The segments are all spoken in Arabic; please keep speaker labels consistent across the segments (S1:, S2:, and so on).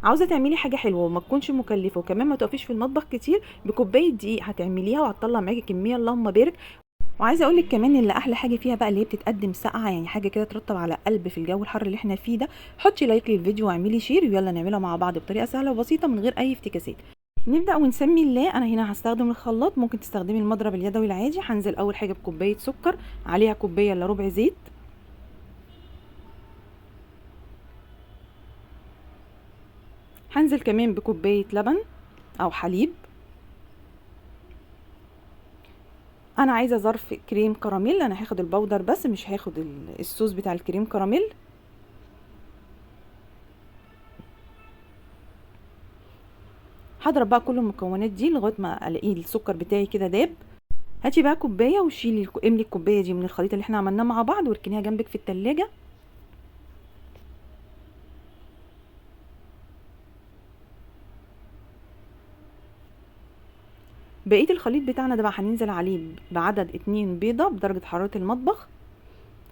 S1: عاوزه تعملي حاجه حلوه وما تكونش مكلفه وكمان ما تقفيش في المطبخ كتير، بكوبايه دقيق هتعمليها وهتطلع معاكي كميه اللهم بارك. وعايزه اقول لك كمان ان احلى حاجه فيها بقى اللي هي بتتقدم ساقعه، يعني حاجه كده ترطب على قلب في الجو الحر اللي احنا فيه ده. حطي لايك للفيديو واعملي شير ويلا نعملها مع بعض بطريقه سهله وبسيطه من غير اي افتكاسات. نبدا ونسمي الله. انا هنا هستخدم الخلاط، ممكن تستخدمي المضرب اليدوي العادي. هنزل اول حاجه بكوبايه سكر، عليها كوبايه الا ربع زيت. هنزل كمان بكوبايه لبن او حليب. انا عايزه ظرف كريم كراميل، انا هاخد البودر بس مش هاخد الصوص بتاع الكريم كراميل. هضرب بقى كل المكونات دي لغايه ما الاقي السكر بتاعي كده داب. هاتي بقى كوبايه وشيلي املي الكوبايه دي من الخليط اللي احنا عملناه مع بعض واركنيها جنبك في التلاجة. بقيه الخليط بتاعنا ده بقى هننزل عليه بعدد 2 بيضه بدرجه حراره المطبخ.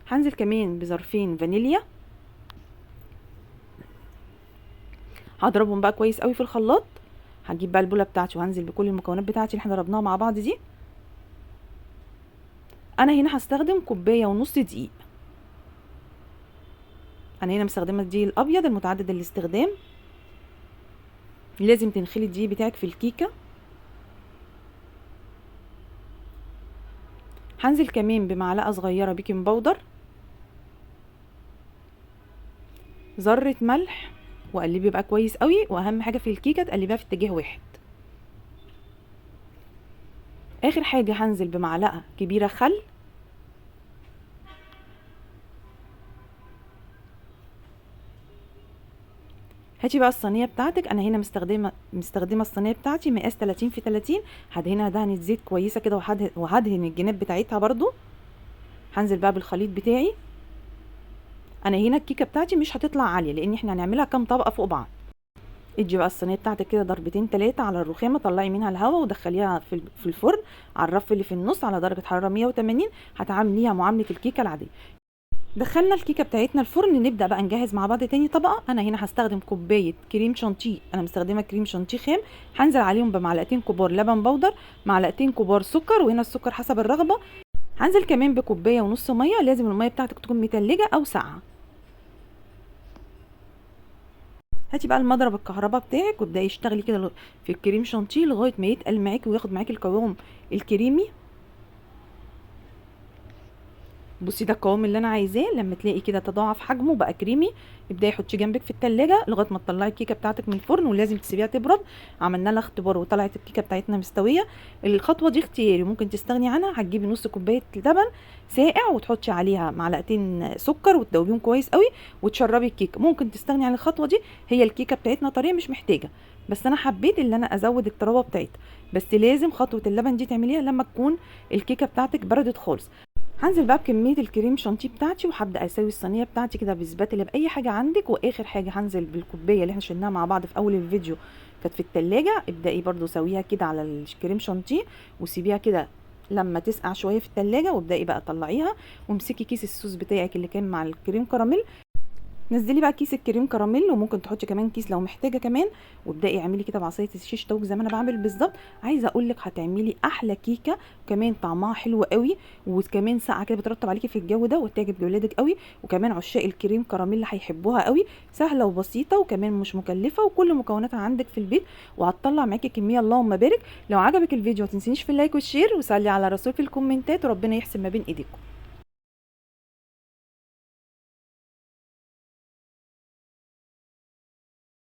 S1: هنزل كمان بظرفين فانيليا، هضربهم بقى كويس قوي في الخلاط. هجيب بقى البوله بتاعتي وهنزل بكل المكونات بتاعتي اللي احنا ضربناها مع بعض دي. انا هنا هستخدم كوبايه ونص دقيق. انا هنا مستخدمه الدقيق الابيض المتعدد الاستخدام. لازم تنخلي الدقيق بتاعك في الكيكه. هنزل كمان بمعلقه صغيره بيكنج باودر، ذره ملح، وقلبي بقى كويس قوي. واهم حاجه في الكيكه تقلبيها في اتجاه واحد. اخر حاجه هنزل بمعلقه كبيره خل. هاتي بقى الصينيه بتاعتك. انا هنا مستخدمه الصينيه بتاعتي مقاس 30 في 30. هدهنها دهنه زيت كويسه كده وهدهن الجناب بتاعتها برضو. هنزل بقى بالخليط بتاعي. انا هنا الكيكه بتاعتي مش هتطلع عاليه لان احنا هنعملها كام طبقه فوق بعض. ادي بقى الصينيه بتاعتك كده ضربتين 3 على الرخامه، طلعي منها الهواء ودخليها في الفرن على الرف اللي في النص على درجه حراره 180. هتعامليها معامله الكيكه العاديه. دخلنا الكيكه بتاعتنا الفرن، نبدا بقى نجهز مع بعض تاني طبقه. انا هنا هستخدم كوبايه كريم شانتيه، انا مستخدمه كريم شانتيه خام. هنزل عليهم بمعلقتين كبار لبن بودر، معلقتين كبار سكر، وهنا السكر حسب الرغبه. هنزل كمان بكوبايه ونص ميه، لازم الميه بتاعتك تكون متلجه او ساقعه. هاتي بقى المضرب الكهرباء بتاعك وابداي اشتغلي كده في الكريم شانتيه لغايه ما يتقل معاكي وياخد معاكي القوام الكريمي. بصي ده القوام اللي انا عايزاه. لما تلاقي كده تضاعف حجمه بقى كريمي، ابداي حطيه جنبك في التلاجة لغايه ما تطلعي الكيكه بتاعتك من الفرن، ولازم تسيبيها تبرد. عملنا لها اختبار وطلعت الكيكه بتاعتنا مستويه. الخطوه دي اختياري، ممكن تستغني عنها. هتجيبي نص كوبايه لبن ساقع وتحطي عليها معلقتين سكر وتدوبيهم كويس قوي وتشربي الكيكه. ممكن تستغني عن الخطوه دي، هي الكيكه بتاعتنا طريه مش محتاجه، بس انا حبيت ان انا ازود الطراوه بتاعتها. بس لازم خطوه اللبن دي تعمليها لما تكون الكيكه بتاعتك بردت خالص. هنزل بقى بكميه الكريم شانتيه بتاعتي وهبدا اسوي الصينيه بتاعتي كده بسباتيلا باي حاجه عندك. واخر حاجه هنزل بالكوبايه اللي احنا شلناها مع بعض في اول الفيديو، كانت في التلاجة. ابدأي برضو سويها كده على الكريم شانتيه وسيبيها كده لما تسقع شويه في التلاجة، وابدأي بقى طلعيها وامسكي كيس الصوص بتاعك اللي كان مع الكريم كراميل. نزلي بقى كيس الكريم كراميل وممكن تحطي كمان كيس لو محتاجه كمان، وابداي اعملي كده بعصايه الشيش طاووق زي ما انا بعمل بالظبط. عايزه اقول لك هتعملي احلى كيكه، وكمان طعمها حلو قوي، وكمان ساقعه كده بترطب عليكي في الجو ده وتعجب ولادك قوي. وكمان عشاق الكريم كراميل اللي هيحبوها قوي. سهله وبسيطه وكمان مش مكلفه وكل مكوناتها عندك في البيت، وهتطلع معاكي كميه اللهم بارك. لو عجبك الفيديو ما تنسينيش في اللايك والشير، وسلي على رسول في الكومنتات، وربنا يحسن ما بين ايديكم.